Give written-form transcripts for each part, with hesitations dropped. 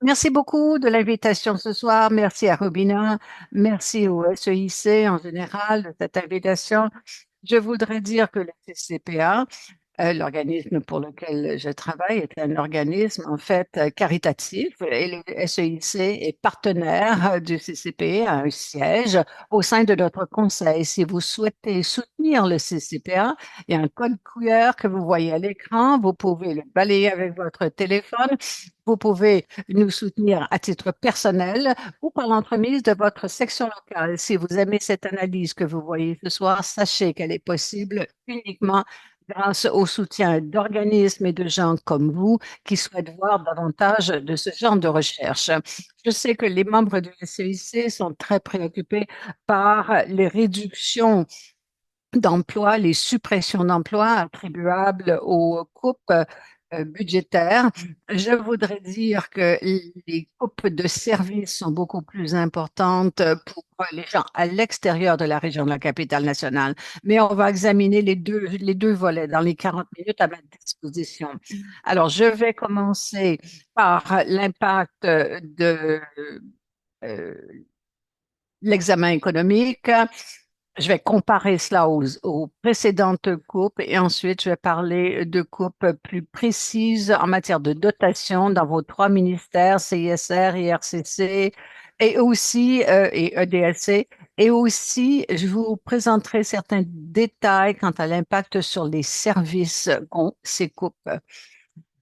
Merci beaucoup de l'invitation ce soir. Merci à Robina. Merci au SEIC en général de cette invitation. Je voudrais dire que le CCPA, l'organisme pour lequel je travaille est un organisme en fait caritatif et le SEIC est partenaire du CCP, a un siège au sein de notre conseil. Si vous souhaitez soutenir le CCPA, il y a un code couleur que vous voyez à l'écran. Vous pouvez le balayer avec votre téléphone. Vous pouvez nous soutenir à titre personnel ou par l'entremise de votre section locale. Si vous aimez cette analyse que vous voyez ce soir, sachez qu'elle est possible uniquement grâce au soutien d'organismes et de gens comme vous qui souhaitent voir davantage de ce genre de recherche. Je sais que les membres du CIC sont très préoccupés par les réductions d'emplois, les suppressions d'emplois attribuables aux coupes budgétaires. Je voudrais dire que les coupes de services sont beaucoup plus importantes pour les gens à l'extérieur de la région de la capitale nationale. Mais on va examiner les deux volets dans les 40 minutes à ma disposition. Alors, je vais commencer par l'impact de euh, l'examen économique. Je vais comparer cela aux précédentes coupes et ensuite je vais parler de coupes plus précises en matière de dotation dans vos trois ministères, CISR, IRCC et aussi et EDLC. Et aussi, je vous présenterai certains détails quant à l'impact sur les services qu'ont ces coupes.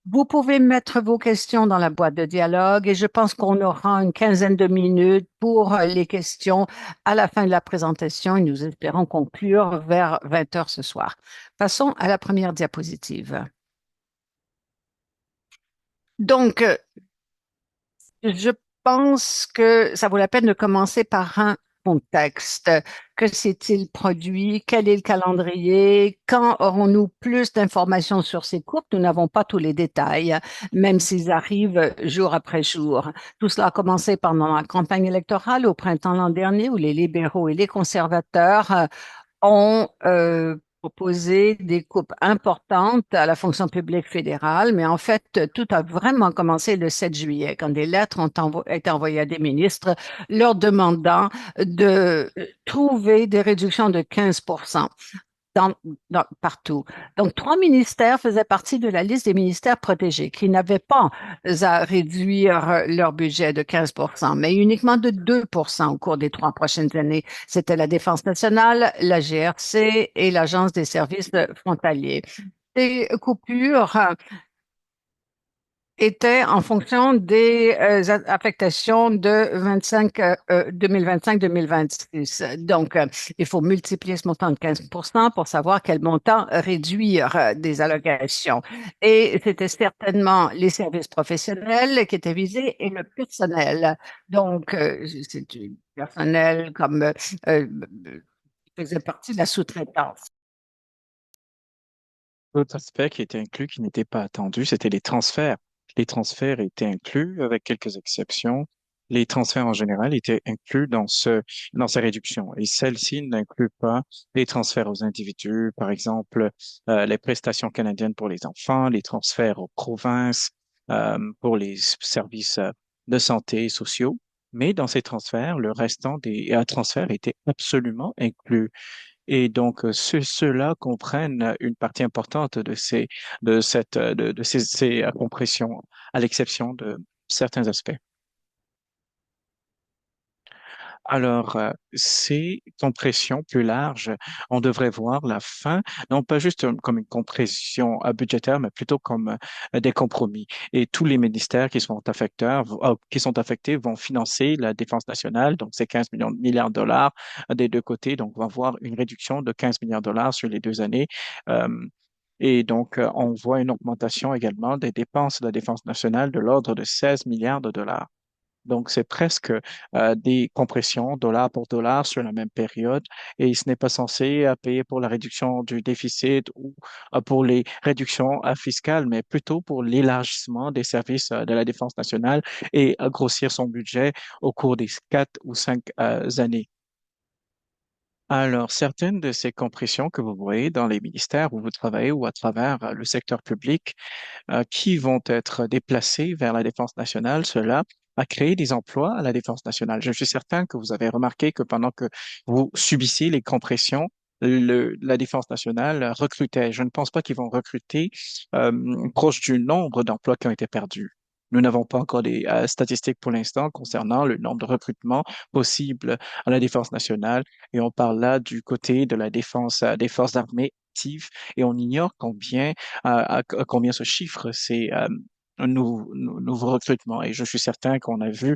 Vous pouvez mettre vos questions dans la boîte de dialogue et je pense qu'on aura une quinzaine de minutes pour les questions à la fin de la présentation et nous espérons conclure vers 20 heures ce soir. Passons à la première diapositive. Donc, je pense que ça vaut la peine de commencer par un contexte. Que s'est-il produit? Quel est le calendrier? Quand aurons-nous plus d'informations sur ces coupes? Nous n'avons pas tous les détails, même s'ils arrivent jour après jour. Tout cela a commencé pendant la campagne électorale au printemps l'an dernier, où les libéraux et les conservateurs ont proposé des coupes importantes à la fonction publique fédérale, mais en fait, tout a vraiment commencé le 7 juillet, quand des lettres ont été envoyées à des ministres leur demandant de trouver des réductions de 15% dans, partout. Donc, trois ministères faisaient partie de la liste des ministères protégés qui n'avaient pas à réduire leur budget de 15%, mais uniquement de 2% au cours des 3 prochaines années. C'était la Défense nationale, la GRC et l'Agence des services frontaliers. Ces coupures était en fonction des affectations de 2025-2026. Donc, il faut multiplier ce montant de 15% pour savoir quel montant réduire des allocations. Et c'était certainement les services professionnels qui étaient visés et le personnel. Donc, c'est du personnel comme qui faisait partie de la sous-traitance. L'autre aspect qui était inclus, qui n'était pas attendu, c'était les transferts. Les transferts étaient inclus avec quelques exceptions. Les transferts en général étaient inclus dans ces réductions. Et celles-ci n'incluent pas les transferts aux individus, par exemple, les prestations canadiennes pour les enfants, les transferts aux provinces, pour les services de santé et sociaux. Mais dans ces transferts, le restant des transferts était absolument inclus. Et donc, ceux-là comprennent une partie importante de ces compressions, à l'exception de certains aspects. Alors, ces compressions plus larges, on devrait voir la fin, non pas juste comme une compression budgétaire, mais plutôt comme des compromis. Et tous les ministères qui sont affectés vont financer la défense nationale, donc c'est 15 milliards de dollars des deux côtés. Donc, on va voir une réduction de 15 milliards de dollars sur les 2 années. Euh, et donc, on voit une augmentation également des dépenses de la défense nationale de l'ordre de 16 milliards de dollars. Donc, c'est presque des compressions dollar pour dollar sur la même période et ce n'est pas censé payer pour la réduction du déficit ou pour les réductions fiscales, mais plutôt pour l'élargissement des services de la défense nationale et grossir son budget au cours des 4 ou 5 années. Alors, certaines de ces compressions que vous voyez dans les ministères où vous travaillez ou à travers le secteur public, qui vont être déplacés vers la défense nationale, cela a créé des emplois à la défense nationale. Je suis certain que vous avez remarqué que pendant que vous subissiez les compressions, la défense nationale recrutait. Je ne pense pas qu'ils vont recruter proche du nombre d'emplois qui ont été perdus. Nous n'avons pas encore des statistiques pour l'instant concernant le nombre de recrutements possibles à la défense nationale. Et on parle là du côté de la défense, des forces armées actives. Et on ignore combien ce chiffre, c'est un nouveau recrutement. Et je suis certain qu'on a vu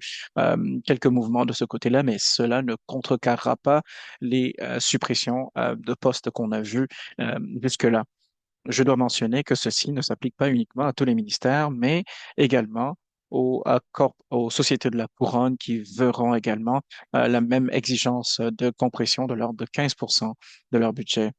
quelques mouvements de ce côté-là, mais cela ne contrecarrera pas les suppressions de postes qu'on a vues jusque-là. Je dois mentionner que ceci ne s'applique pas uniquement à tous les ministères, mais également aux sociétés de la couronne qui verront également la même exigence de compression de l'ordre de 15% de leur budget.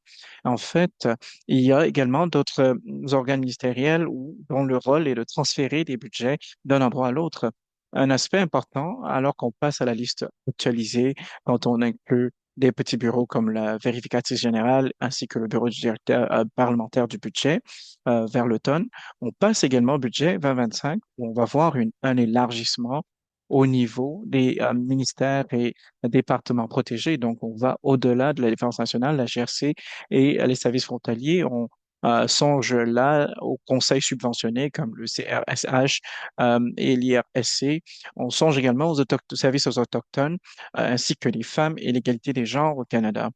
En fait, il y a également d'autres organes ministériels dont le rôle est de transférer des budgets d'un endroit à l'autre. Un aspect important, alors qu'on passe à la liste actualisée, quand on inclut des petits bureaux comme la vérificatrice générale ainsi que le bureau du directeur parlementaire du budget vers l'automne. On passe également au budget 2025 où on va voir un élargissement au niveau des ministères et départements protégés. Donc, on va au-delà de la défense nationale, la GRC et les services frontaliers. On songe là aux conseils subventionnés comme le CRSH et l'IRSC. On songe également aux services aux autochtones ainsi que les femmes et l'égalité des genres au Canada.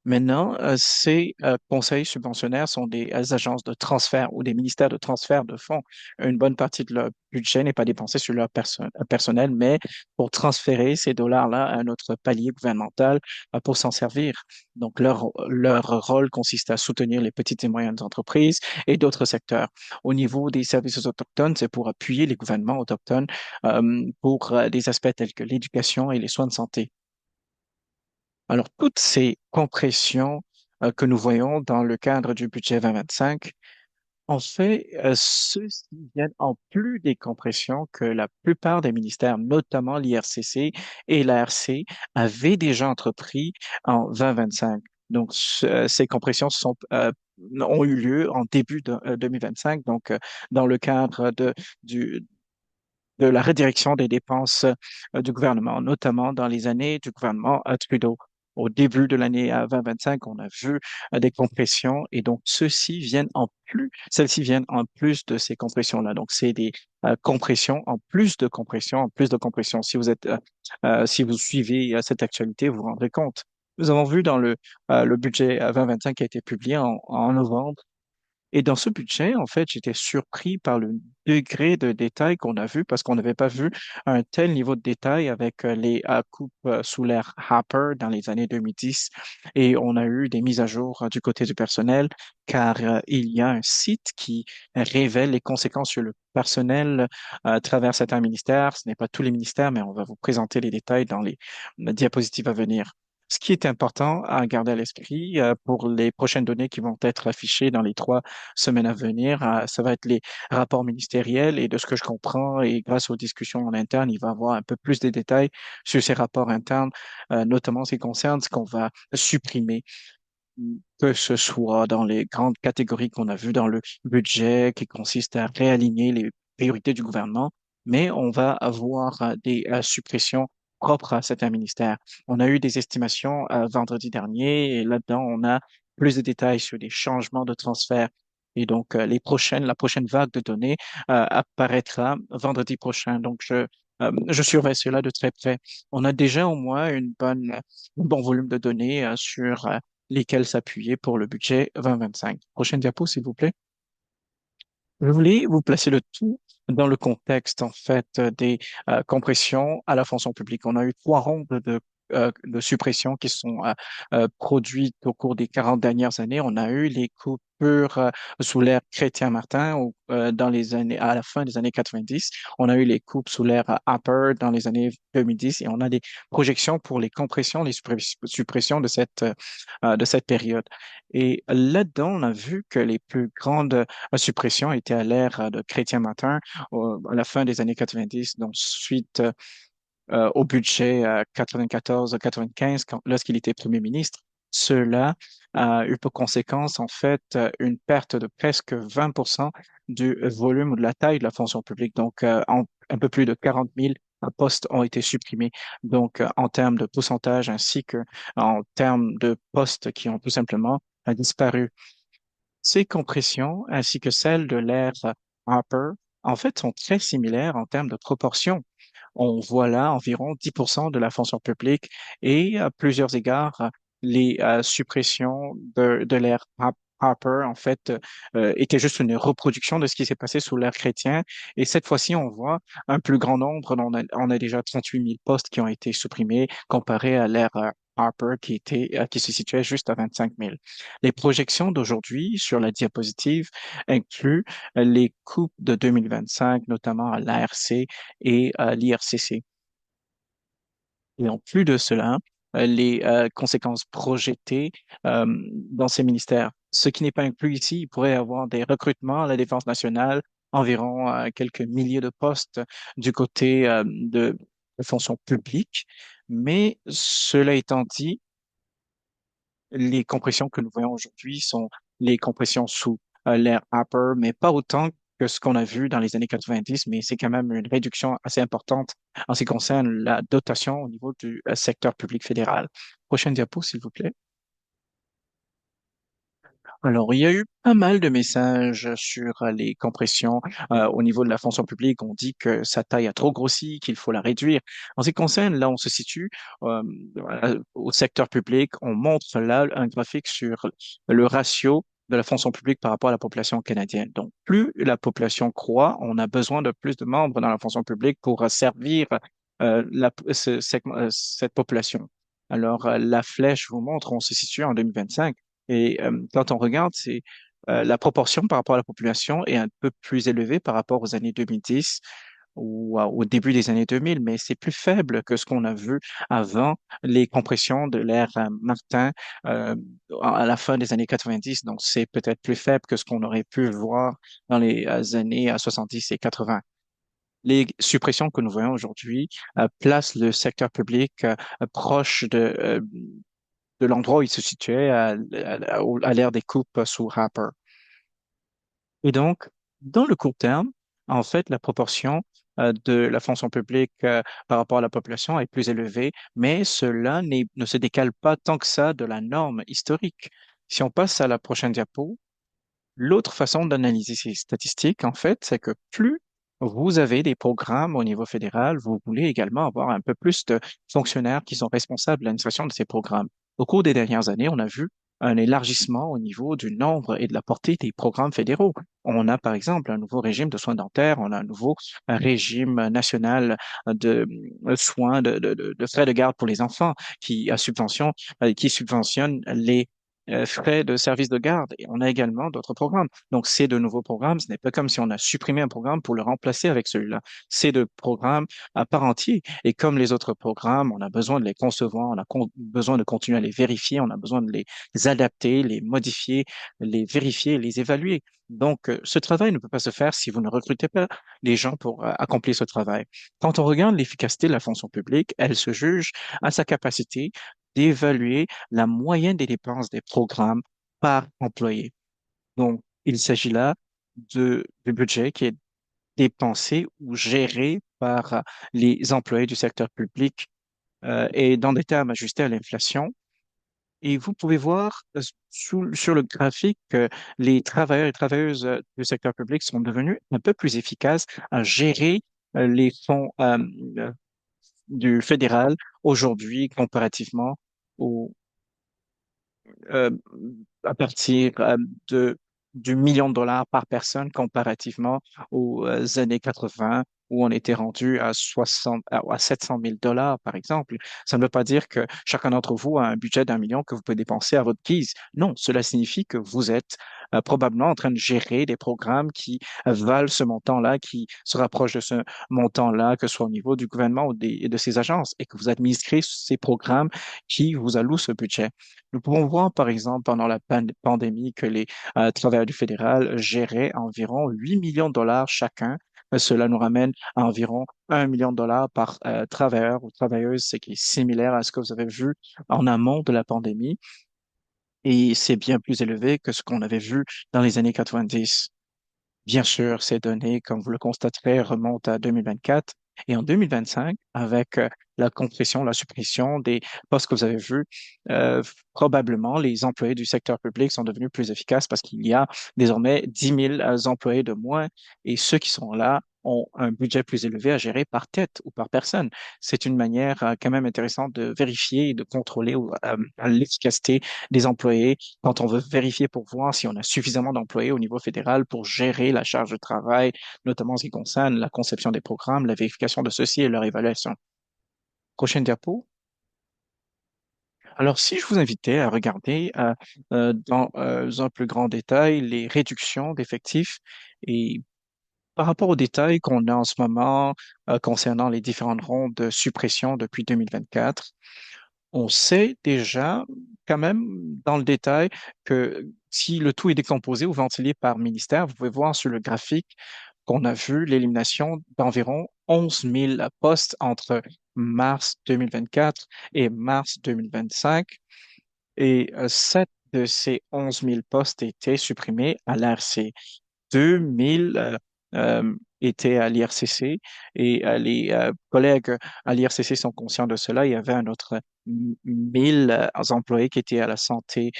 Maintenant, ces conseils subventionnaires sont des agences de transfert ou des ministères de transfert de fonds. Une bonne partie de leur budget n'est pas dépensée sur leur personnel, mais pour transférer ces dollars-là à un autre palier gouvernemental pour s'en servir. Donc, leur rôle consiste à soutenir les petites et moyennes entreprises et d'autres secteurs. Au niveau des services aux autochtones, c'est pour appuyer les gouvernements autochtones pour des aspects tels que l'éducation et les soins de santé. Alors, toutes ces compressions que nous voyons dans le cadre du budget 2025, en fait, ceux-ci viennent en plus des compressions que la plupart des ministères, notamment l'IRCC et l'ARC, avaient déjà entrepris en 2025. Donc, ces compressions ont eu lieu en début de 2025, donc dans le cadre du, de la redirection des dépenses du gouvernement, notamment dans les années du gouvernement Trudeau. Au début de l'année 2025, on a vu des compressions et donc celles-ci viennent en plus de ces compressions-là. Donc, c'est des compressions en plus de compressions, en plus de compressions. Si vous suivez cette actualité, vous vous rendrez compte. Nous avons vu dans le budget 2025 qui a été publié en novembre et dans ce budget, en fait, j'étais surpris par le degré de détail qu'on a vu parce qu'on n'avait pas vu un tel niveau de détail avec les coupes sous l'ère Hopper dans les années 2010. Et on a eu des mises à jour du côté du personnel car il y a un site qui révèle les conséquences sur le personnel à travers certains ministères. Ce n'est pas tous les ministères, mais on va vous présenter les détails dans les diapositives à venir. Ce qui est important à garder à l'esprit pour les prochaines données qui vont être affichées dans les 3 semaines à venir, ça va être les rapports ministériels et de ce que je comprends et grâce aux discussions en interne, il va y avoir un peu plus de détails sur ces rapports internes, notamment en ce qui concerne ce qu'on va supprimer, que ce soit dans les grandes catégories qu'on a vues dans le budget qui consiste à réaligner les priorités du gouvernement, mais on va avoir des suppressions propres à certains ministères. On a eu des estimations vendredi dernier et là-dedans, on a plus de détails sur des changements de transfert. Et donc, la prochaine vague de données apparaîtra vendredi prochain. Donc, je surveille cela de très près. On a déjà au moins un bon volume de données sur lesquels s'appuyer pour le budget 2025. Prochaine diapo, s'il vous plaît. Je voulais vous placer le tout dans le contexte, en fait, des compressions à la fonction publique. On a eu 3 rondes de suppression qui sont produites au cours des 40 dernières années. On a eu les coupures sous l'ère Chrétien-Martin dans les années, à la fin des années 90. On a eu les coupes sous l'ère Harper dans les années 2010 et on a des projections pour les compressions, les suppressions de cette période. Et là-dedans, on a vu que les plus grandes suppression était à l'ère de Chrétien Martin à la fin des années 90. Donc, suite au budget 94-95 lorsqu'il était Premier ministre. Cela a eu pour conséquence, en fait, une perte de presque 20% du volume ou de la taille de la fonction publique. Donc, un peu plus de 40 000 postes ont été supprimés. Donc, en termes de pourcentage ainsi que en termes de postes qui ont tout simplement disparu. Ces compressions, ainsi que celles de l'ère Harper, en fait, sont très similaires en termes de proportion. On voit là environ 10% de la fonction publique et à plusieurs égards, les suppressions de l'ère Harper, en fait, étaient juste une reproduction de ce qui s'est passé sous l'ère chrétienne. Et cette fois-ci, on voit un plus grand nombre. On a déjà 38 000 postes qui ont été supprimés comparé à l'ère Harper qui se situait juste à 25 000. Les projections d'aujourd'hui sur la diapositive incluent les coupes de 2025, notamment à l'ARC et à l'IRCC. Et en plus de cela, les conséquences projetées dans ces ministères. Ce qui n'est pas inclus ici, il pourrait y avoir des recrutements à la Défense nationale, environ quelques milliers de postes du côté de fonction publique. Mais cela étant dit, les compressions que nous voyons aujourd'hui sont les compressions sous l'ère Upper, mais pas autant que ce qu'on a vu dans les années 90, mais c'est quand même une réduction assez importante en ce qui concerne la dotation au niveau du secteur public fédéral. Prochaine diapo, s'il vous plaît. Alors, il y a eu pas mal de messages sur les compressions au niveau de la fonction publique. On dit que sa taille a trop grossi, qu'il faut la réduire. En ce qui concerne, là, on se situe au secteur public. On montre là un graphique sur le ratio de la fonction publique par rapport à la population canadienne. Donc, plus la population croît, on a besoin de plus de membres dans la fonction publique pour servir cette population. Alors, la flèche vous montre, on se situe en 2025. Et quand on regarde, c'est la proportion par rapport à la population est un peu plus élevée par rapport aux années 2010 ou au début des années 2000, mais c'est plus faible que ce qu'on a vu avant les compressions de l'ère Martin euh, à la fin des années 90. Donc, c'est peut-être plus faible que ce qu'on aurait pu voir dans les années 70 et 80. Les suppressions que nous voyons aujourd'hui placent le secteur public proche de l'endroit où il se situait à l'ère des coupes sous Harper. Et donc, dans le court terme, en fait, la proportion de la fonction publique par rapport à la population est plus élevée, mais cela ne se décale pas tant que ça de la norme historique. Si on passe à la prochaine diapo, l'autre façon d'analyser ces statistiques, en fait, c'est que plus vous avez des programmes au niveau fédéral, vous voulez également avoir un peu plus de fonctionnaires qui sont responsables de l'administration de ces programmes. Au cours des dernières années, on a vu un élargissement au niveau du nombre et de la portée des programmes fédéraux. On a, par exemple, un nouveau régime de soins dentaires, on a un nouveau régime national de soins de frais de garde pour les enfants qui subventionne les frais de service de garde. Et on a également d'autres programmes. Donc, c'est de nouveaux programmes. Ce n'est pas comme si on a supprimé un programme pour le remplacer avec celui-là. C'est de programmes à part entier. Et comme les autres programmes, on a besoin de les concevoir, on a besoin de continuer à les vérifier, on a besoin de les adapter, les modifier, les vérifier, les évaluer. Donc, ce travail ne peut pas se faire si vous ne recrutez pas les gens pour accomplir ce travail. Quand on regarde l'efficacité de la fonction publique, elle se juge à sa capacité d'évaluer la moyenne des dépenses des programmes par employé. Donc, il s'agit là du budget qui est dépensé ou géré par les employés du secteur public et dans des termes ajustés à l'inflation. Et vous pouvez voir sur le graphique que les travailleurs et travailleuses du secteur public sont devenus un peu plus efficaces à gérer les fonds du fédéral aujourd'hui comparativement aux euh, à partir du million de dollars par personne comparativement aux années 80 où on était rendu à 700 000 dollars, par exemple. Ça ne veut pas dire que chacun d'entre vous a un budget d'un million que vous pouvez dépenser à votre guise. Non, cela signifie que vous êtes probablement en train de gérer des programmes qui valent ce montant-là, qui se rapprochent de ce montant-là, que ce soit au niveau du gouvernement ou de ses agences, et que vous administrez ces programmes qui vous allouent ce budget. Nous pouvons voir, par exemple, pendant la pandémie, que les travailleurs du fédéral géraient environ 8 millions de dollars chacun Cela nous ramène à environ 1 million de dollars par travailleur ou travailleuse, ce qui est similaire à ce que vous avez vu en amont de la pandémie. Et c'est bien plus élevé que ce qu'on avait vu dans les années 90. Bien sûr, ces données, comme vous le constaterez, remontent à 2024 et en 2025, avec la compression, la suppression des postes que vous avez vus, probablement les employés du secteur public sont devenus plus efficaces parce qu'il y a désormais 10 000 employés de moins et ceux qui sont là ont un budget plus élevé à gérer par tête ou par personne. C'est une manière quand même intéressante de vérifier et de contrôler l'efficacité des employés quand on veut vérifier pour voir si on a suffisamment d'employés au niveau fédéral pour gérer la charge de travail, notamment en ce qui concerne la conception des programmes, la vérification de ceux-ci et leur évaluation. Prochaine diapo. Alors, si je vous invitais à regarder dans un plus grand détail les réductions d'effectifs et par rapport aux détails qu'on a en ce moment concernant les différentes rondes de suppression depuis 2024, on sait déjà quand même dans le détail que si le tout est décomposé ou ventilé par ministère, vous pouvez voir sur le graphique qu'on a vu l'élimination d'environ 11 000 postes entre mars 2024 et mars 2025. Et 7 de ces 11 000 postes étaient supprimés à l'ARC. 2000 étaient à l'IRCC et les collègues à l'IRCC sont conscients de cela. Il y avait un autre 1000 employés qui étaient à la santé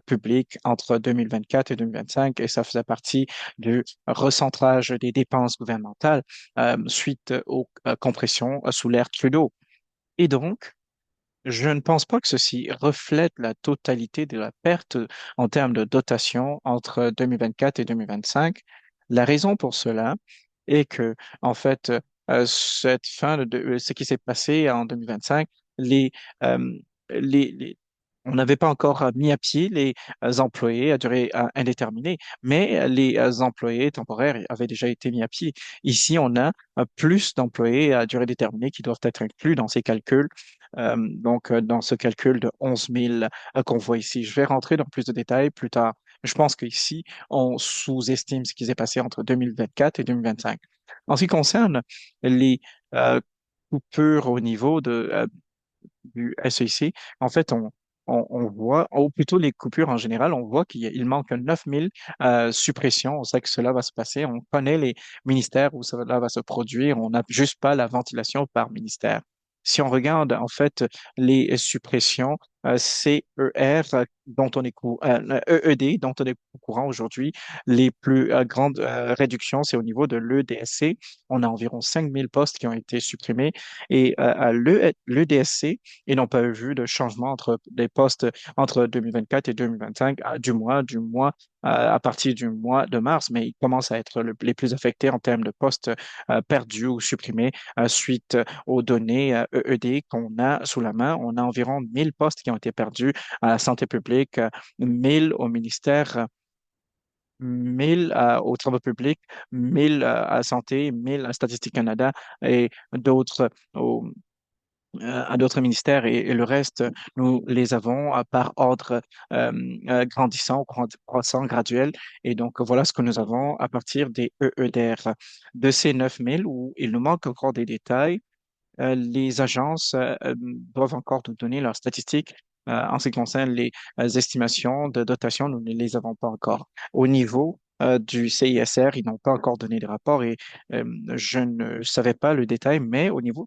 publique entre 2024 et 2025 et ça faisait partie du recentrage des dépenses gouvernementales suite aux compressions sous l'ère Trudeau. Et donc, je ne pense pas que ceci reflète la totalité de la perte en termes de dotation entre 2024 et 2025. La raison pour cela est que, en fait, cette fin ce qui s'est passé en 2025, les, euh, on n'avait pas encore mis à pied les employés à durée indéterminée, mais les employés temporaires avaient déjà été mis à pied. Ici, on a plus d'employés à durée déterminée qui doivent être inclus dans ces calculs dans ce calcul de 11 000 qu'on voit ici. Je vais rentrer dans plus de détails plus tard. Je pense qu'ici, on sous-estime ce qui s'est passé entre 2024 et 2025. En ce qui concerne les euh, coupures au niveau du SEC, en fait, on voit, ou plutôt les coupures en général, on voit qu'il manque 9 000 suppressions. On sait que cela va se passer. On connaît les ministères où cela va se produire. On n'a juste pas la ventilation par ministère. Si on regarde, en fait, les suppressions CER dont on est EED dont on est au courant aujourd'hui, les plus grandes réductions, c'est au niveau de l'EDSC. On a environ 5 000 postes qui ont été supprimés et à l'EDSC, ils n'ont pas vu de changement entre les postes entre 2024 et 2025, à partir du mois de mars, mais ils commencent à être les plus affectés en termes de postes perdus ou supprimés suite aux données EED qu'on a sous la main. On a environ 1000 postes qui ont été perdus à la santé publique, 1000 au ministère. 1000 aux travaux publics, 1000 à santé, 1000 à Statistique Canada et d'autres à d'autres ministères et le reste, nous les avons par ordre euh, grandissant, croissant, graduel. Et donc, voilà ce que nous avons à partir des EEDR. De ces 9000 où il nous manque encore des détails, les agences doivent encore nous donner leurs statistiques en ce qui concerne les estimations de dotation. Nous ne les avons pas encore. Au niveau du CISR, ils n'ont pas encore donné de rapport et euh, je ne savais pas le détail, mais au niveau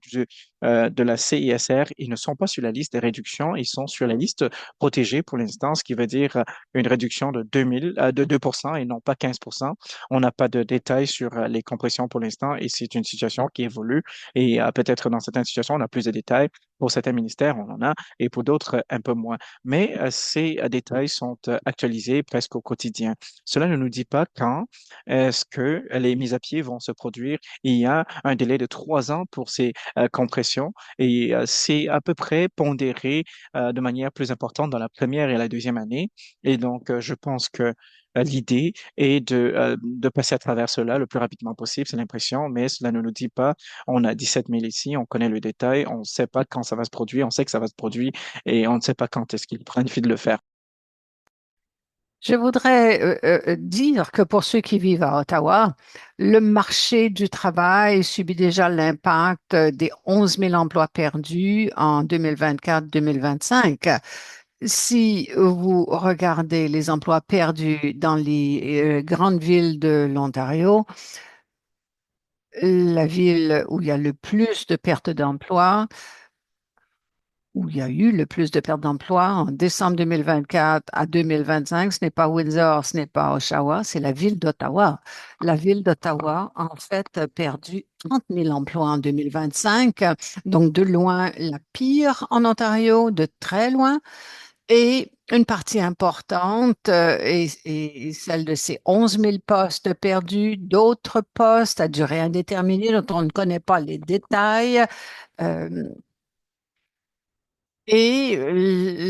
de la CISR, ils ne sont pas sur la liste des réductions, ils sont sur la liste protégée pour l'instant, ce qui veut dire une réduction de 2% et non pas 15%. On n'a pas de détails sur les compressions pour l'instant et c'est une situation qui évolue et peut-être dans certaines situations, on a plus de détails. Pour certains ministères, on en a, et pour d'autres, un peu moins. Mais ces détails sont actualisés presque au quotidien. Cela ne nous dit pas quand est-ce que les mises à pied vont se produire. Il y a un délai de 3 ans pour ces compressions et c'est à peu près pondéré de manière plus importante dans la première et la deuxième année. Et donc, je pense que l'idée est de passer à travers cela le plus rapidement possible, c'est l'impression, mais cela ne nous dit pas on a 17 000 ici, on connaît le détail, on ne sait pas quand ça va se produire, on sait que ça va se produire et on ne sait pas quand est-ce qu'il planifie de le faire. Je voudrais dire que pour ceux qui vivent à Ottawa, le marché du travail subit déjà l'impact des 11 000 emplois perdus en 2024-2025. Si vous regardez les emplois perdus dans les grandes villes de l'Ontario, la ville où il y a le plus de pertes d'emplois, où il y a eu le plus de pertes d'emplois en décembre 2024 à 2025, ce n'est pas Windsor, ce n'est pas Oshawa, c'est la ville d'Ottawa. La ville d'Ottawa, en fait, a perdu 30 000 emplois en 2025, donc de loin la pire en Ontario, de très loin. Et une partie importante est celle de ces 11 000 postes perdus, d'autres postes à durée indéterminée dont on ne connaît pas les détails. Euh, et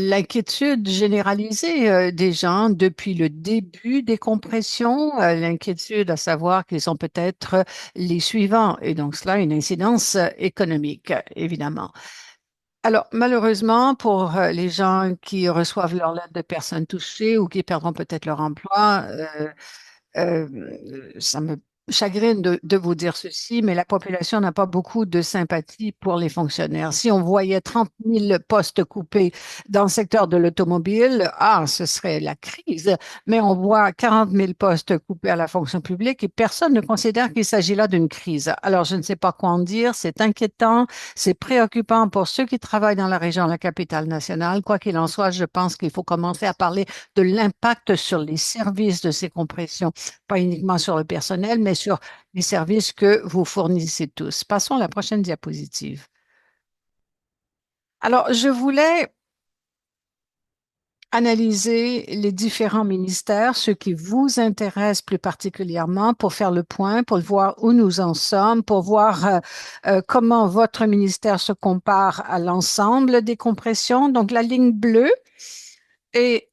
l'inquiétude généralisée des gens depuis le début des compressions, l'inquiétude à savoir qu'ils sont peut-être les suivants, et donc cela a une incidence économique, évidemment. Alors, malheureusement, pour les gens qui reçoivent leur lettre de personnes touchées ou qui perdront peut-être leur emploi, euh, ça me chagrine de vous dire ceci, mais la population n'a pas beaucoup de sympathie pour les fonctionnaires. Si on voyait 30 000 postes coupés dans le secteur de l'automobile, ah, ce serait la crise. Mais on voit 40 000 postes coupés à la fonction publique et personne ne considère qu'il s'agit là d'une crise. Alors, je ne sais pas quoi en dire. C'est inquiétant, c'est préoccupant pour ceux qui travaillent dans la région, la capitale nationale. Quoi qu'il en soit, je pense qu'il faut commencer à parler de l'impact sur les services de ces compressions, pas uniquement sur le personnel, mais sur les services que vous fournissez tous. Passons à la prochaine diapositive. Alors, je voulais analyser les différents ministères, ceux qui vous intéressent plus particulièrement, pour faire le point, pour voir où nous en sommes, pour voir comment votre ministère se compare à l'ensemble des compressions. Donc, la ligne bleue est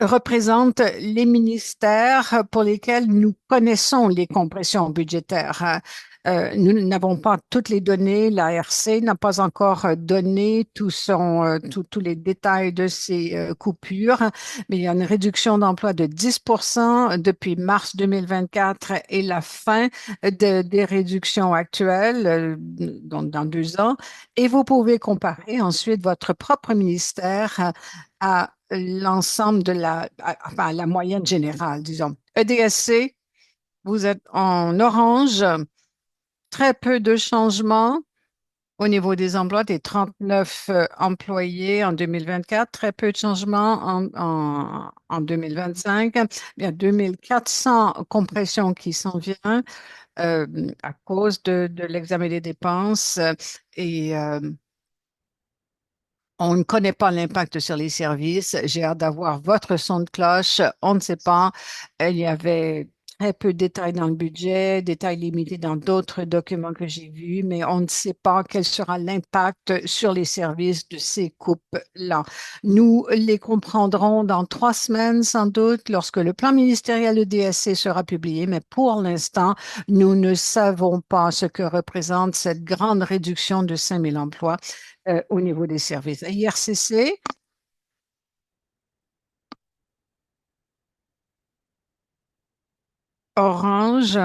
représente les ministères pour lesquels nous connaissons les compressions budgétaires. Nous n'avons pas toutes les données. L'ARC n'a pas encore donné tous les détails de ces coupures, mais il y a une réduction d'emploi de 10% depuis mars 2024 et la fin des réductions actuelles, donc dans 2 ans. Et vous pouvez comparer ensuite votre propre ministère à l'ensemble de enfin, la moyenne générale, disons. EDSC, vous êtes en orange, très peu de changements au niveau des emplois, des 39 employés en 2024, très peu de changements en 2025. Il y a 2400 compressions qui s'en viennent à cause de l'examen des dépenses et on ne connaît pas l'impact sur les services. J'ai hâte d'avoir votre son de cloche. On ne sait pas. Il y avait très peu de détails dans le budget, détails limités dans d'autres documents que j'ai vus, mais on ne sait pas quel sera l'impact sur les services de ces coupes-là. Nous les comprendrons dans 3 semaines sans doute lorsque le plan ministériel de DSC sera publié, mais pour l'instant, nous ne savons pas ce que représente cette grande réduction de 5 000 emplois au niveau des services. IRCC, orange.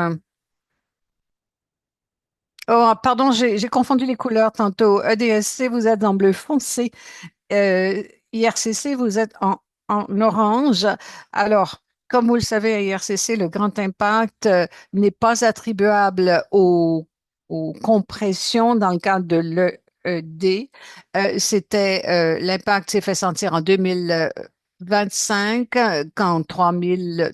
Oh, pardon, j'ai confondu les couleurs tantôt. EDSC, vous êtes en bleu foncé. Euh, IRCC, vous êtes en orange. Alors, comme vous le savez, à IRCC, le grand impact n'est pas attribuable aux compressions dans le cadre de l'ED. L'impact s'est fait sentir en 2025 quand 3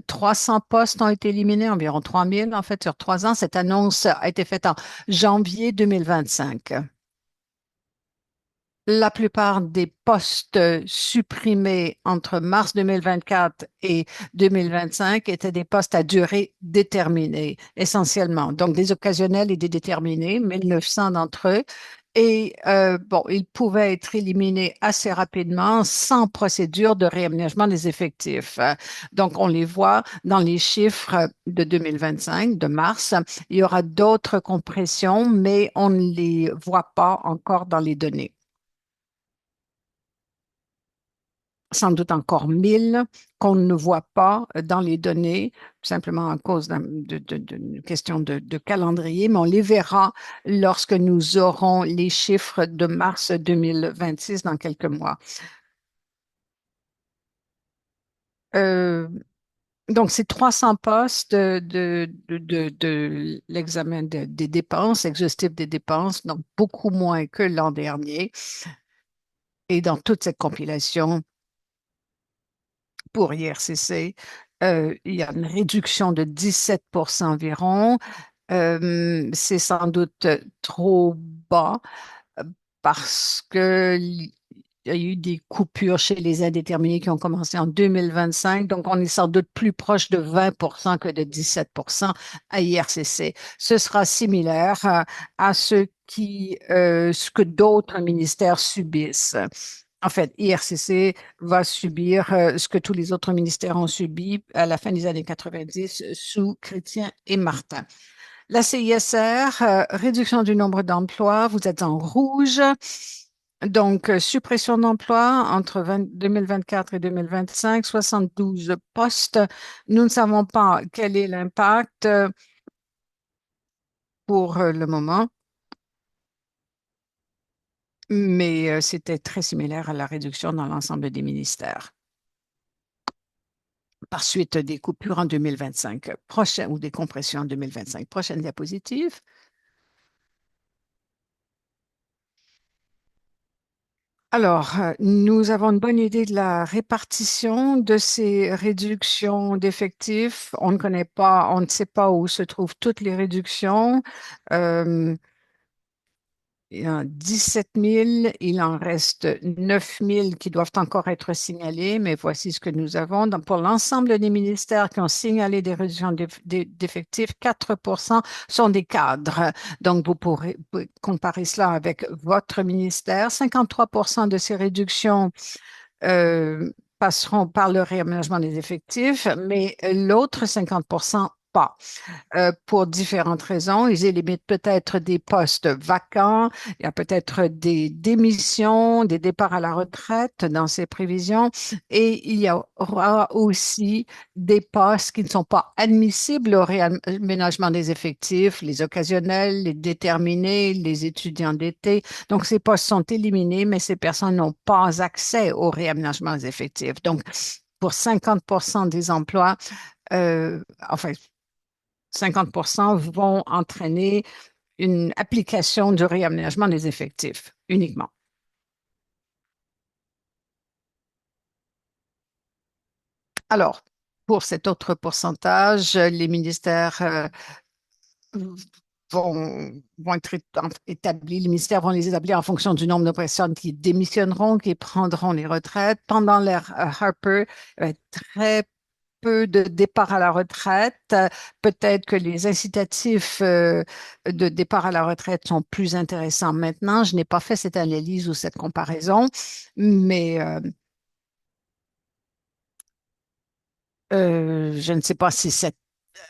300 postes ont été éliminés, environ 3 000 en fait sur 3 ans. Cette annonce a été faite en janvier 2025. La plupart des postes supprimés entre mars 2024 et 2025 étaient des postes à durée déterminée, essentiellement. Donc, des occasionnels et des déterminés, 1900 d'entre eux. Et bon, ils pouvaient être éliminés assez rapidement sans procédure de réaménagement des effectifs. Donc, on les voit dans les chiffres de 2025, de mars. Il y aura d'autres compressions, mais on ne les voit pas encore dans les données. sans doute encore 1000 qu'on ne voit pas dans les données, simplement à cause d'une question de calendrier, mais on les verra lorsque nous aurons les chiffres de mars 2026 dans quelques mois. Euh, donc, c'est 300 postes de l'examen des dépenses, exhaustif des dépenses, donc beaucoup moins que l'an dernier. Et dans toute cette compilation, pour IRCC, il y a une réduction de 17% environ. C'est sans doute trop bas euh, parce que il y a eu des coupures chez les indéterminés qui ont commencé en 2025. Donc, on est sans doute plus proche de 20% que de 17% à IRCC. Ce sera similaire à ce que d'autres ministères subissent. En fait, IRCC va subir ce que tous les autres ministères ont subi à la fin des années 90 sous Chrétien et Martin. La CISR, réduction du nombre d'emplois, vous êtes en rouge. Donc, suppression d'emplois entre 2024 et 2025, 72 postes. Nous ne savons pas quel est l'impact pour le moment, mais c'était très similaire à la réduction dans l'ensemble des ministères. Par suite des coupures en 2025, prochain, ou des compressions en 2025. Prochaine diapositive. Alors, nous avons une bonne idée de la répartition de ces réductions d'effectifs. On ne connaît pas, on ne sait pas où se trouvent toutes les réductions. Euh, Il y en a 17 000, il en reste 9 000 qui doivent encore être signalés, mais voici ce que nous avons. Donc, pour l'ensemble des ministères qui ont signalé des réductions d'effectifs, 4% sont des cadres. Donc, vous pourrez comparer cela avec votre ministère. 53% de ces réductions passeront par le réaménagement des effectifs, mais l'autre 50% pas pour différentes raisons. Ils éliminent peut-être des postes vacants, il y a peut-être des démissions, des départs à la retraite dans ces prévisions, et il y aura aussi des postes qui ne sont pas admissibles au réaménagement des effectifs, les occasionnels, les déterminés, les étudiants d'été. Donc, ces postes sont éliminés, mais ces personnes n'ont pas accès au réaménagement des effectifs. Donc, pour 50% des emplois, enfin, 50% vont entraîner une application du réaménagement des effectifs uniquement. Alors, pour cet autre pourcentage, les ministères vont être établis, les ministères vont les établir en fonction du nombre de personnes qui démissionneront, qui prendront les retraites. Pendant l'ère Harper, très peu de départ à la retraite. Peut-être que les incitatifs de départ à la retraite sont plus intéressants maintenant. Je n'ai pas fait cette analyse ou cette comparaison, mais je ne sais pas si cette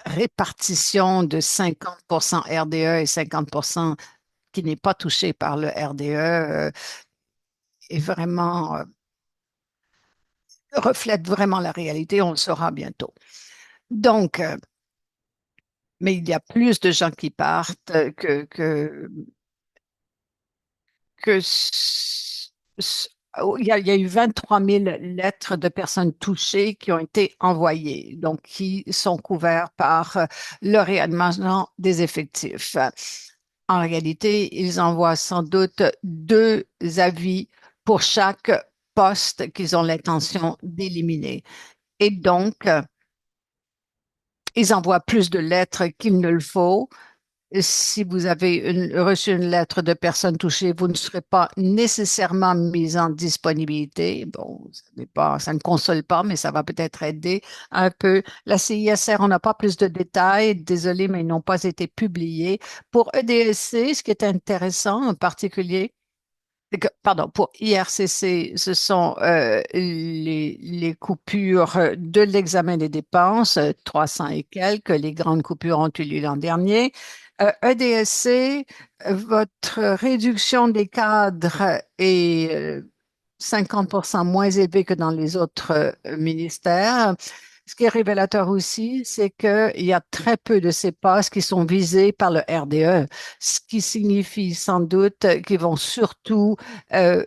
répartition de 50% RDE et 50% qui n'est pas touché par le RDE est vraiment reflète vraiment la réalité. On le saura bientôt. Donc, mais il y a plus de gens qui partent que il y a eu 23 000 lettres de personnes touchées qui ont été envoyées, donc qui sont couverts par le réaménagement des effectifs. En réalité, ils envoient sans doute 2 avis pour chaque poste qu'ils ont l'intention d'éliminer. Et donc, ils envoient plus de lettres qu'il ne le faut. Si vous avez reçu une lettre de personne touchée, vous ne serez pas nécessairement mis en disponibilité. Bon, ça ne console pas, mais ça va peut-être aider un peu. La CISR, on n'a pas plus de détails. Désolé, mais ils n'ont pas été publiés. Pour EDSC, ce qui est intéressant en particulier, pardon, pour IRCC, ce sont les coupures de l'examen des dépenses, 300 et quelques. Les grandes coupures ont eu lieu l'an dernier. EDSC, votre réduction des cadres est 50% moins élevé que dans les autres ministères. Ce qui est révélateur aussi, c'est qu'il y a très peu de ces postes qui sont visés par le RDE, ce qui signifie sans doute qu'ils vont surtout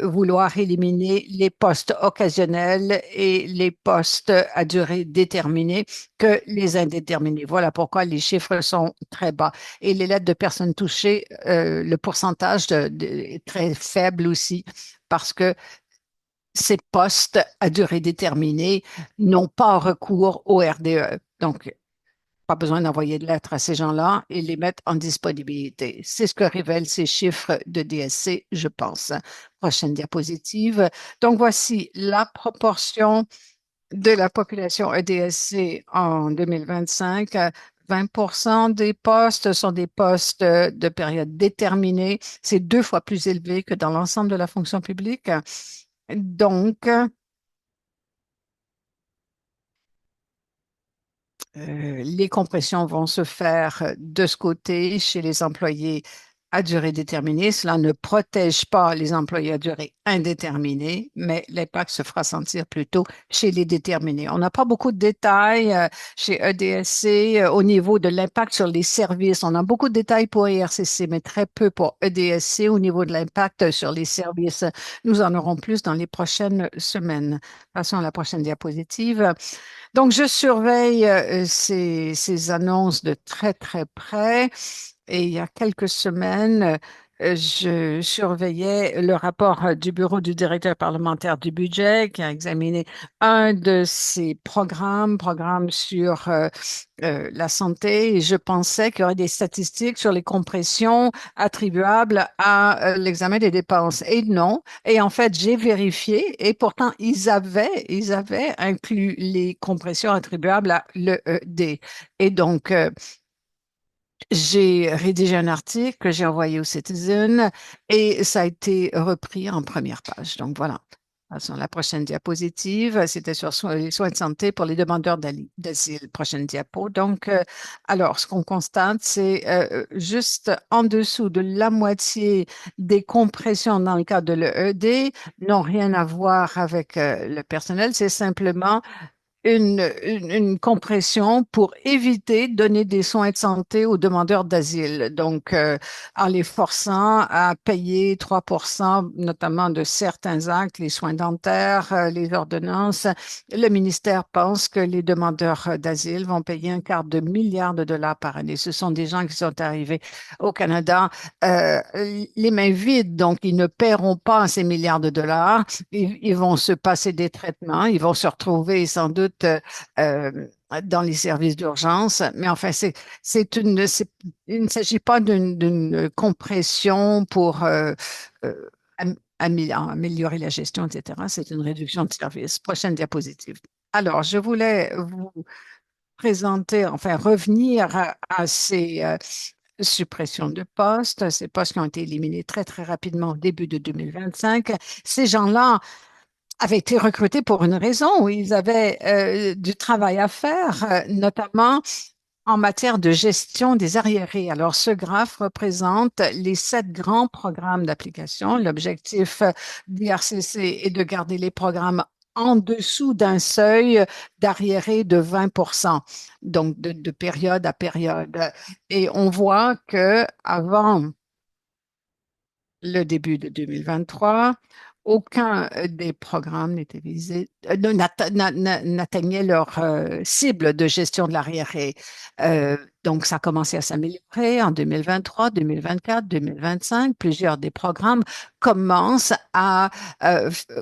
vouloir éliminer les postes occasionnels et les postes à durée déterminée que les indéterminés. Voilà pourquoi les chiffres sont très bas. Et les lettres de personnes touchées, le pourcentage est très faible aussi parce que ces postes à durée déterminée n'ont pas recours au RDE. Donc, pas besoin d'envoyer de lettres à ces gens-là et les mettre en disponibilité. C'est ce que révèlent ces chiffres de DSC, je pense. Prochaine diapositive. Donc, voici la proportion de la population EDSC en 2025. 20% des postes sont des postes de période déterminée. C'est 2 fois plus élevé que dans l'ensemble de la fonction publique. Donc, les compressions vont se faire de ce côté chez les employés à durée déterminée. Cela ne protège pas les employés à durée indéterminée, mais l'impact se fera sentir plutôt chez les déterminés. On n'a pas beaucoup de détails chez EDSC au niveau de l'impact sur les services. On a beaucoup de détails pour ERCC, mais très peu pour EDSC au niveau de l'impact sur les services. Nous en aurons plus dans les prochaines semaines. Passons à la prochaine diapositive. Donc, je surveille ces annonces de très, très près. Et il y a quelques semaines, je surveillais le rapport du bureau du directeur parlementaire du budget qui a examiné un de ces programmes sur la santé. Et je pensais qu'il y aurait des statistiques sur les compressions attribuables à l'examen des dépenses. Et non. Et en fait, j'ai vérifié et pourtant, ils avaient inclus les compressions attribuables à l'EED. Et donc, j'ai rédigé un article que j'ai envoyé au Citizen et ça a été repris en première page. Donc voilà. Passons à la prochaine diapositive. C'était sur les soins de santé pour les demandeurs d'asile. Prochaine diapo. Donc, alors, ce qu'on constate, c'est juste en dessous de la moitié des compressions dans le cadre de l'EED n'ont rien à voir avec le personnel. C'est simplement une compression pour éviter de donner des soins de santé aux demandeurs d'asile. Donc, en les forçant à payer 3%, notamment de certains actes, les soins dentaires, les ordonnances. Le ministère pense que les demandeurs d'asile vont payer 1/4 de milliard par année. Ce sont des gens qui sont arrivés au Canada les mains vides, donc ils ne paieront pas ces milliards de dollars. Ils vont se passer des traitements, ils vont se retrouver sans doute dans les services d'urgence. Mais enfin, il ne s'agit pas d'une compression pour améliorer la gestion, etc. C'est une réduction de services. Prochaine diapositive. Alors, je voulais vous présenter, enfin revenir à ces suppression de postes, ces postes qui ont été éliminés très, très rapidement au début de 2025. Ces gens-là avaient été recrutés pour une raison. Ils avaient du travail à faire, notamment en matière de gestion des arriérés. Alors, ce graphe représente les 7 grands programmes d'application. L'objectif d'IRCC est de garder les programmes en dessous d'un seuil d'arriérés de 20%, donc de période à période. Et on voit que avant le début de 2023, aucun des programmes n'était visé, n'atteignait leur cible de gestion de l'arriéré. Donc, ça a commencé à s'améliorer en 2023, 2024, 2025. Plusieurs des programmes commencent à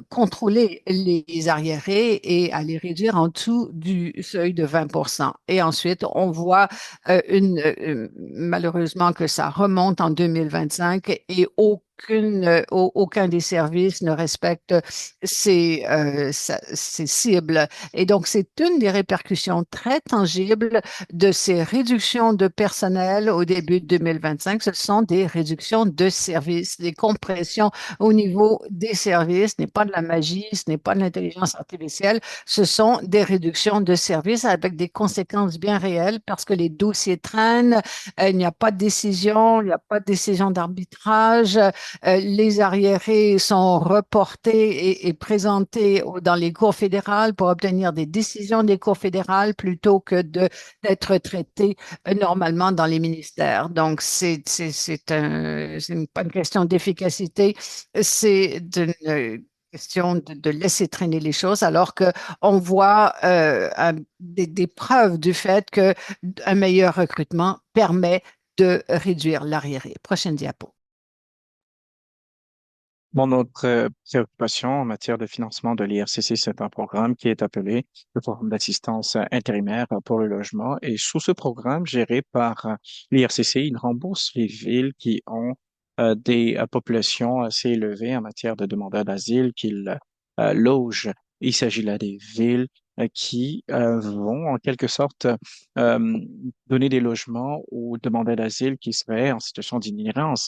contrôler les arriérés et à les réduire en dessous du seuil de 20%. Et ensuite, on voit malheureusement que ça remonte en 2025 et aucun des services ne respecte ces cibles. Et donc, c'est une des répercussions très tangibles de ces réductions de personnel au début de 2025. Ce sont des réductions de services, des compressions au niveau des services. Ce n'est pas de la magie, ce n'est pas de l'intelligence artificielle, ce sont des réductions de services avec des conséquences bien réelles parce que les dossiers traînent, il n'y a pas de décision, il n'y a pas de décision d'arbitrage, les arriérés sont reportés et présentés dans les cours fédérales pour obtenir des décisions des cours fédérales plutôt que d'être traités normalement dans les ministères. Donc, c'est pas une question d'efficacité, c'est une question de laisser traîner les choses, alors que on voit des preuves du fait qu'un meilleur recrutement permet de réduire l'arriéré. Prochaine diapo. Bon, notre préoccupation en matière de financement de l'IRCC, c'est un programme qui est appelé le programme d'assistance intérimaire pour le logement. Et sous ce programme géré par l'IRCC, il rembourse les villes qui ont des populations assez élevées en matière de demandeurs d'asile qu'ils logent. Il s'agit là des villes qui vont en quelque sorte euh, donner des logements aux demandeurs d'asile qui seraient en situation d'itinérance.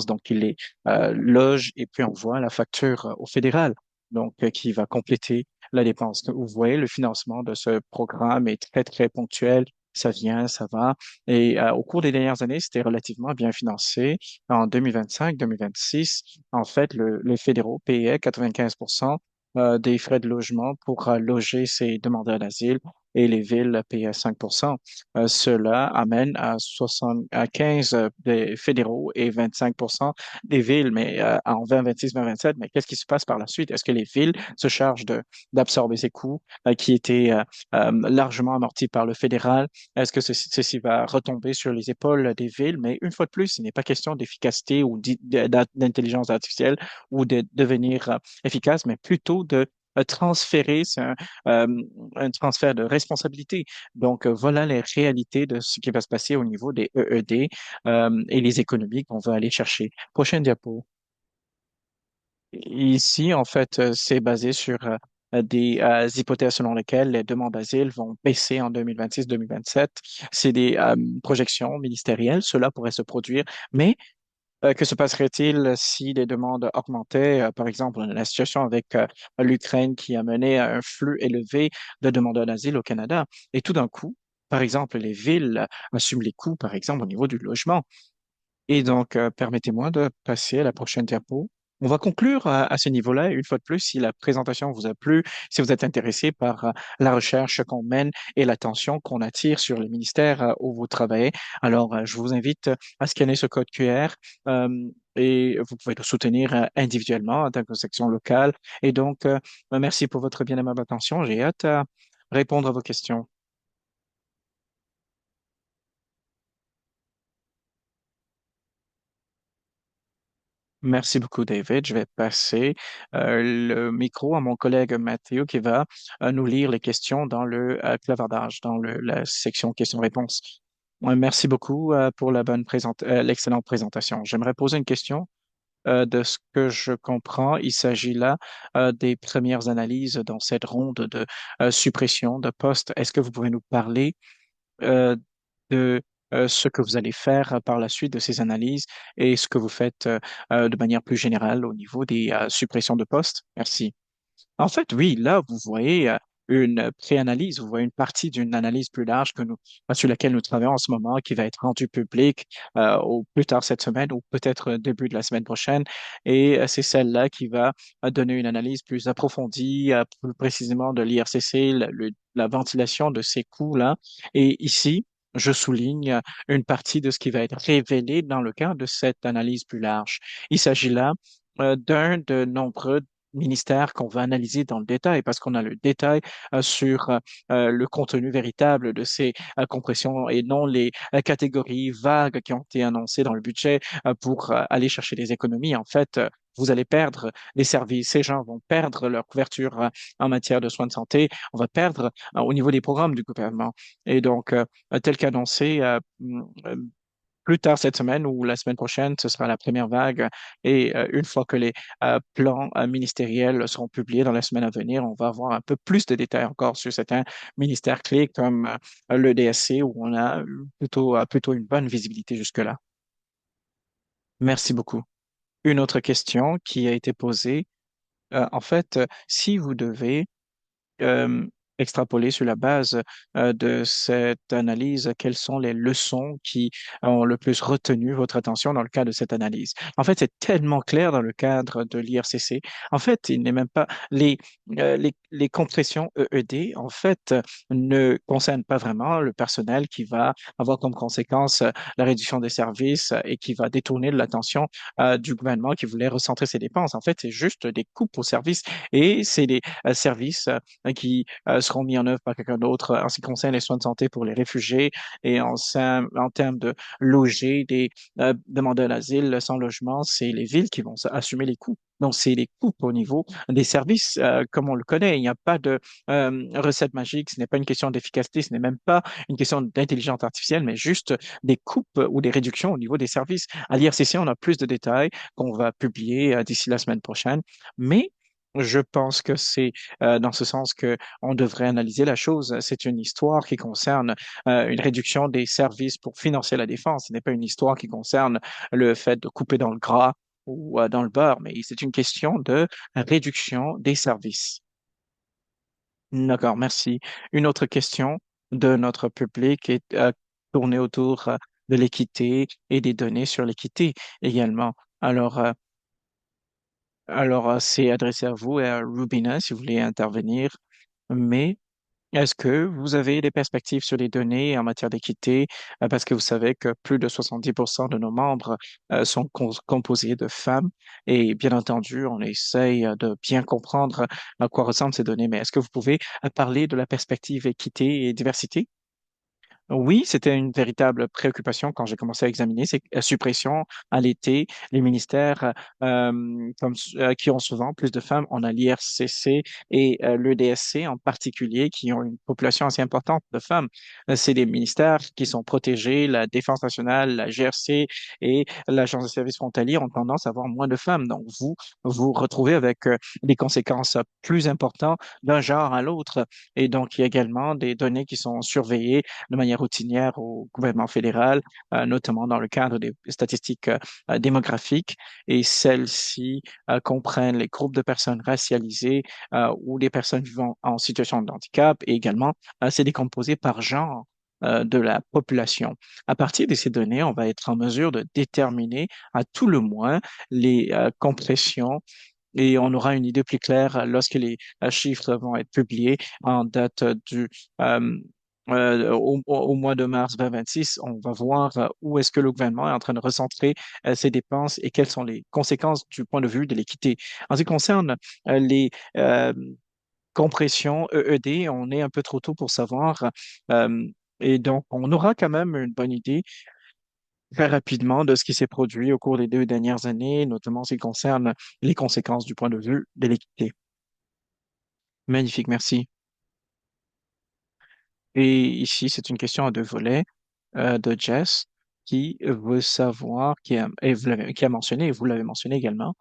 Donc, ils les loge et puis envoie la facture au fédéral, donc qui va compléter la dépense. Vous voyez, le financement de ce programme est très, très ponctuel. Ça vient, ça va. Et au cours des dernières années, c'était relativement bien financé. En 2025-2026, en fait, les fédéraux payaient 95% des frais de logement pour loger ces demandeurs d'asile et les villes payaient 5%. Cela amène à 75 des fédéraux et 25% des villes, mais en 2026, 2027, mais qu'est-ce qui se passe par la suite? Est-ce que les villes se chargent d'absorber ces coûts qui étaient largement amortis par le fédéral? Est-ce que ceci va retomber sur les épaules des villes? Mais une fois de plus, il n'est pas question d'efficacité ou d'intelligence artificielle ou de devenir efficace, mais plutôt de transférer, euh, un transfert de responsabilité. Donc, voilà les réalités de ce qui va se passer au niveau des EED et les économies qu'on va aller chercher. Prochaine diapo. Ici, en fait, c'est basé sur des hypothèses selon lesquelles les demandes d'asile vont baisser en 2026-2027. C'est des projections ministérielles. Cela pourrait se produire, mais que se passerait-il si les demandes augmentaient? Par exemple, la situation avec l'Ukraine qui a mené à un flux élevé de demandeurs d'asile au Canada. Et tout d'un coup, par exemple, les villes assument les coûts, par exemple, au niveau du logement. Et donc, permettez-moi de passer à la prochaine diapo. On va conclure à ce niveau-là. Une fois de plus, si la présentation vous a plu, si vous êtes intéressé par la recherche qu'on mène et l'attention qu'on attire sur les ministères où vous travaillez, alors je vous invite à scanner ce code QR et vous pouvez le soutenir individuellement dans vos sections locales. Et donc, merci pour votre bien aimable attention. J'ai hâte à répondre à vos questions. Merci beaucoup, David. Je vais passer le micro à mon collègue Mathéo qui va nous lire les questions dans le clavardage, dans la section questions-réponses. Ouais, merci beaucoup pour l'excellente présentation. J'aimerais poser une question. De ce que je comprends, il s'agit là des premières analyses dans cette ronde de suppression de postes. Est-ce que vous pouvez nous parler euh, de ce que vous allez faire par la suite de ces analyses et ce que vous faites de manière plus générale au niveau des suppressions de postes? Merci. En fait, oui, là, vous voyez une pré-analyse, vous voyez une partie d'une analyse plus large sur laquelle nous travaillons en ce moment, qui va être rendue publique au plus tard cette semaine ou peut-être début de la semaine prochaine. Et c'est celle-là qui va donner une analyse plus approfondie, plus précisément de l'IRCC, la ventilation de ces coûts-là. Et ici, je souligne une partie de ce qui va être révélé dans le cadre de cette analyse plus large. Il s'agit là d'un de nombreux ministère qu'on va analyser dans le détail parce qu'on a le détail sur le contenu véritable de ces compressions et non les catégories vagues qui ont été annoncées dans le budget pour aller chercher des économies. En fait, vous allez perdre les services. Ces gens vont perdre leur couverture en matière de soins de santé. On va perdre au niveau des programmes du gouvernement. Et donc, tel qu'annoncé, plus tard cette semaine ou la semaine prochaine, ce sera la première vague. Et une fois que les plans ministériels seront publiés dans la semaine à venir, on va avoir un peu plus de détails encore sur certains ministères clés comme le DSC où on a plutôt une bonne visibilité jusque-là. Merci beaucoup. Une autre question qui a été posée. En fait, si vous devez euh, extrapoler sur la base de cette analyse, quelles sont les leçons qui ont le plus retenu votre attention dans le cadre de cette analyse? En fait, c'est tellement clair dans le cadre de l'IRCC. En fait, il n'est même pas les compressions EED, en fait, ne concernent pas vraiment le personnel qui va avoir comme conséquence la réduction des services et qui va détourner de l'attention du gouvernement qui voulait recentrer ses dépenses. En fait, c'est juste des coupes aux services et c'est des services qui seront mis en œuvre par quelqu'un d'autre en ce qui concerne les soins de santé pour les réfugiés et en termes de loger des demandeurs d'asile sans logement, c'est les villes qui vont assumer les coûts. Donc, c'est les coûts au niveau des services, comme on le connaît. Il n'y a pas de recette magique, ce n'est pas une question d'efficacité, ce n'est même pas une question d'intelligence artificielle, mais juste des coupes ou des réductions au niveau des services. À l'IRCC, on a plus de détails qu'on va publier d'ici la semaine prochaine, mais je pense que c'est dans ce sens que on devrait analyser la chose. C'est une histoire qui concerne une réduction des services pour financer la défense. Ce n'est pas une histoire qui concerne le fait de couper dans le gras ou dans le beurre, mais c'est une question de réduction des services. D'accord, merci. Une autre question de notre public est tournée autour de l'équité et des données sur l'équité également. Alors, c'est adressé à vous et à Rubina si vous voulez intervenir, mais est-ce que vous avez des perspectives sur les données en matière d'équité, parce que vous savez que plus de 70% de nos membres sont composés de femmes et bien entendu, on essaye de bien comprendre à quoi ressemblent ces données, mais est-ce que vous pouvez parler de la perspective équité et diversité? Oui, c'était une véritable préoccupation quand j'ai commencé à examiner ces suppressions à l'été. Les ministères qui ont souvent plus de femmes, on a l'IRCC et l'EDSC en particulier, qui ont une population assez importante de femmes. C'est des ministères qui sont protégés, la Défense nationale, la GRC et l'Agence de services frontaliers ont tendance à avoir moins de femmes. Donc, vous retrouvez avec des conséquences plus importantes d'un genre à l'autre. Et donc, il y a également des données qui sont surveillées de manière routinière au gouvernement fédéral, notamment dans le cadre des statistiques démographiques, et celles-ci comprennent les groupes de personnes racialisées ou des personnes vivant en situation de handicap, et également c'est décomposé par genre de la population. À partir de ces données, on va être en mesure de déterminer à tout le moins les compressions et on aura une idée plus claire lorsque les chiffres vont être publiés en date euh, au mois de mars 2026. On va voir où est-ce que le gouvernement est en train de recentrer ses dépenses et quelles sont les conséquences du point de vue de l'équité. En ce qui concerne les compressions EED, on est un peu trop tôt pour savoir. euh, et donc, on aura quand même une bonne idée très rapidement de ce qui s'est produit au cours des 2 dernières années, notamment en ce qui concerne les conséquences du point de vue de l'équité. Magnifique, merci. Et ici, c'est une question à 2 volets de Jess qui veut savoir, qui a mentionné, et vous l'avez mentionné également,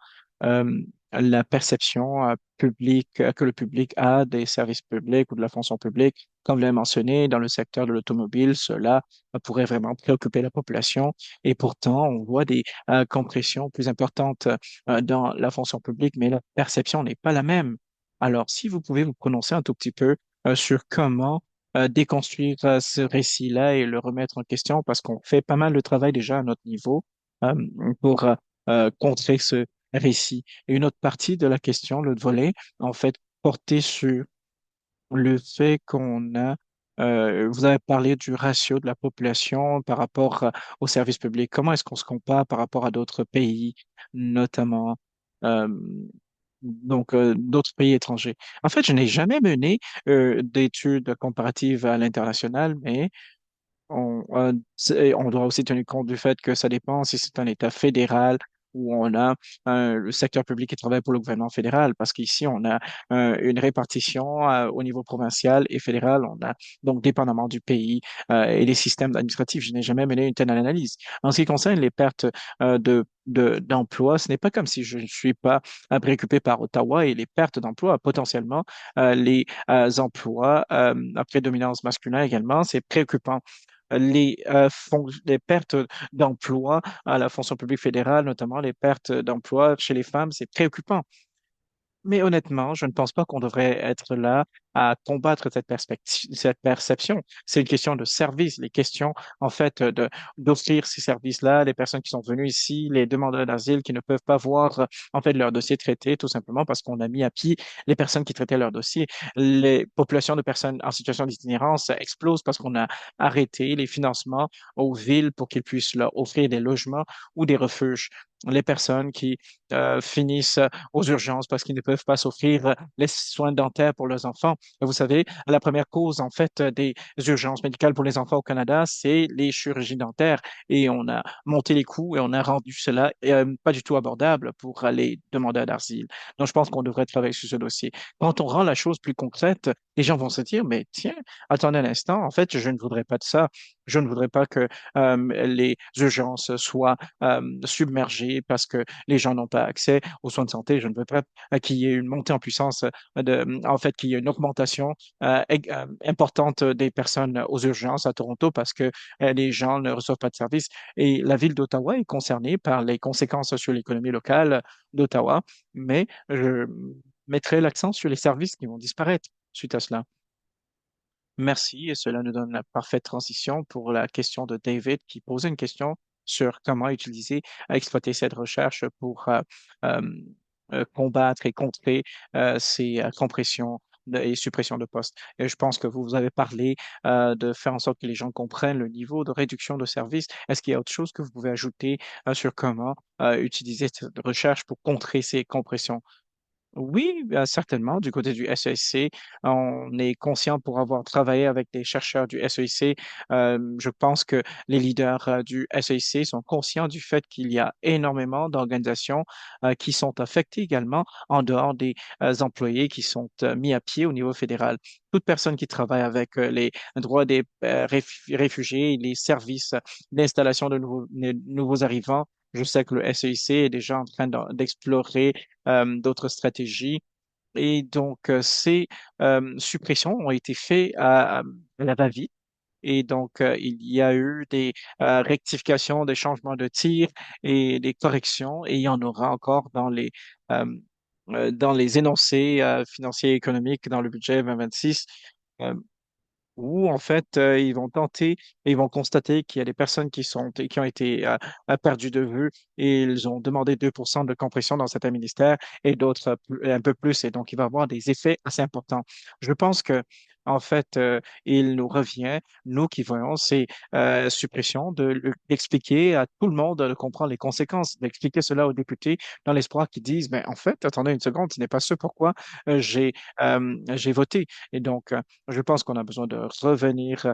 euh, la perception publique que le public a des services publics ou de la fonction publique. Comme vous l'avez mentionné, dans le secteur de l'automobile, cela pourrait vraiment préoccuper la population. Et pourtant, on voit des compressions plus importantes dans la fonction publique, mais la perception n'est pas la même. Alors, si vous pouvez vous prononcer un tout petit peu sur comment déconstruire ce récit-là et le remettre en question parce qu'on fait pas mal de travail déjà à notre niveau euh, pour contrer ce récit. Et une autre partie de la question, l'autre volet, en fait, portait sur le fait qu'on a, vous avez parlé du ratio de la population par rapport aux services publics. Comment est-ce qu'on se compare par rapport à d'autres pays, notamment euh, d'autres pays étrangers? En fait, je n'ai jamais mené d'études comparatives à l'international, mais on doit aussi tenir compte du fait que ça dépend si c'est un État fédéral où on a le secteur public qui travaille pour le gouvernement fédéral, parce qu'ici, on a une répartition au niveau provincial et fédéral. On a donc dépendamment du pays et des systèmes administratifs. Je n'ai jamais mené une telle analyse. En ce qui concerne les pertes d'emplois, ce n'est pas comme si je ne suis pas préoccupé par Ottawa et les pertes d'emplois. Potentiellement, les emplois à prédominance masculin également, c'est préoccupant. Les pertes d'emplois à la fonction publique fédérale, notamment les pertes d'emplois chez les femmes, c'est préoccupant. Mais honnêtement, je ne pense pas qu'on devrait être là à combattre cette perception. C'est une question de service, les questions, en fait, d'offrir ces services-là, les personnes qui sont venues ici, les demandeurs d'asile qui ne peuvent pas voir, en fait, leur dossier traité, tout simplement parce qu'on a mis à pied les personnes qui traitaient leur dossier. Les populations de personnes en situation d'itinérance explosent parce qu'on a arrêté les financements aux villes pour qu'ils puissent leur offrir des logements ou des refuges. Les personnes qui finissent aux urgences parce qu'ils ne peuvent pas s'offrir les soins dentaires pour leurs enfants. Vous savez, la première cause, en fait, des urgences médicales pour les enfants au Canada, c'est les chirurgies dentaires. Et on a monté les coûts et on a rendu cela pas du tout abordable pour les demandeurs d'asile. Donc, je pense qu'on devrait travailler sur ce dossier. Quand on rend la chose plus concrète, les gens vont se dire, mais tiens, attendez un instant, en fait, je ne voudrais pas de ça. Je ne voudrais pas que les urgences soient submergées parce que les gens n'ont pas accès aux soins de santé. Je ne veux pas qu'il y ait une montée en puissance en fait, qu'il y ait une augmentation importante des personnes aux urgences à Toronto parce que les gens ne reçoivent pas de services. Et la ville d'Ottawa est concernée par les conséquences sur l'économie locale d'Ottawa, mais je mettrai l'accent sur les services qui vont disparaître suite à cela. Merci, et cela nous donne la parfaite transition pour la question de David qui posait une question sur comment utiliser, exploiter cette recherche pour euh, combattre et contrer ces compressions et suppressions de postes. Et je pense que vous avez parlé de faire en sorte que les gens comprennent le niveau de réduction de services. Est-ce qu'il y a autre chose que vous pouvez ajouter sur comment utiliser cette recherche pour contrer ces compressions? Oui, certainement. Du côté du SEC, on est conscient pour avoir travaillé avec des chercheurs du SEC. Je pense que les leaders du SEC sont conscients du fait qu'il y a énormément d'organisations qui sont affectées également en dehors des employés qui sont mis à pied au niveau fédéral. Toute personne qui travaille avec les droits des réfugiés, les services d'installation de nouveaux arrivants, je sais que le SEC est déjà en train d'explorer d'autres stratégies. Et donc, ces suppressions ont été faites à la va-vite. Et donc, il y a eu des rectifications, des changements de tir et des corrections. Et il y en aura encore euh, dans les énoncés financiers et économiques dans le budget 2026. Euh, où en fait ils vont tenter et ils vont constater qu'il y a des personnes qui ont été perdues de vue et ils ont demandé 2% de compression dans certains ministères et d'autres un peu plus et donc il va y avoir des effets assez importants. Je pense que en fait il nous revient, nous qui voyons ces suppressions, d'expliquer à tout le monde de comprendre les conséquences, d'expliquer cela aux députés dans l'espoir qu'ils disent, mais en fait, attendez une seconde, ce n'est pas ce pourquoi j'ai voté. Et donc, je pense qu'on a besoin de revenir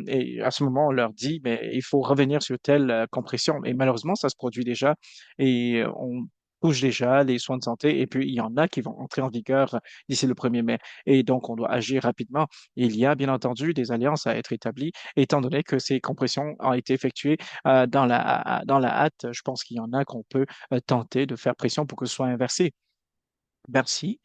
et à ce moment, on leur dit, mais il faut revenir sur telle compression. Et malheureusement, ça se produit déjà et on touche déjà les soins de santé et puis il y en a qui vont entrer en vigueur d'ici le 1er mai. Et donc, on doit agir rapidement. Il y a bien entendu des alliances à être établies, étant donné que ces compressions ont été effectuées dans la hâte. Je pense qu'il y en a qu'on peut tenter de faire pression pour que ce soit inversé. Merci.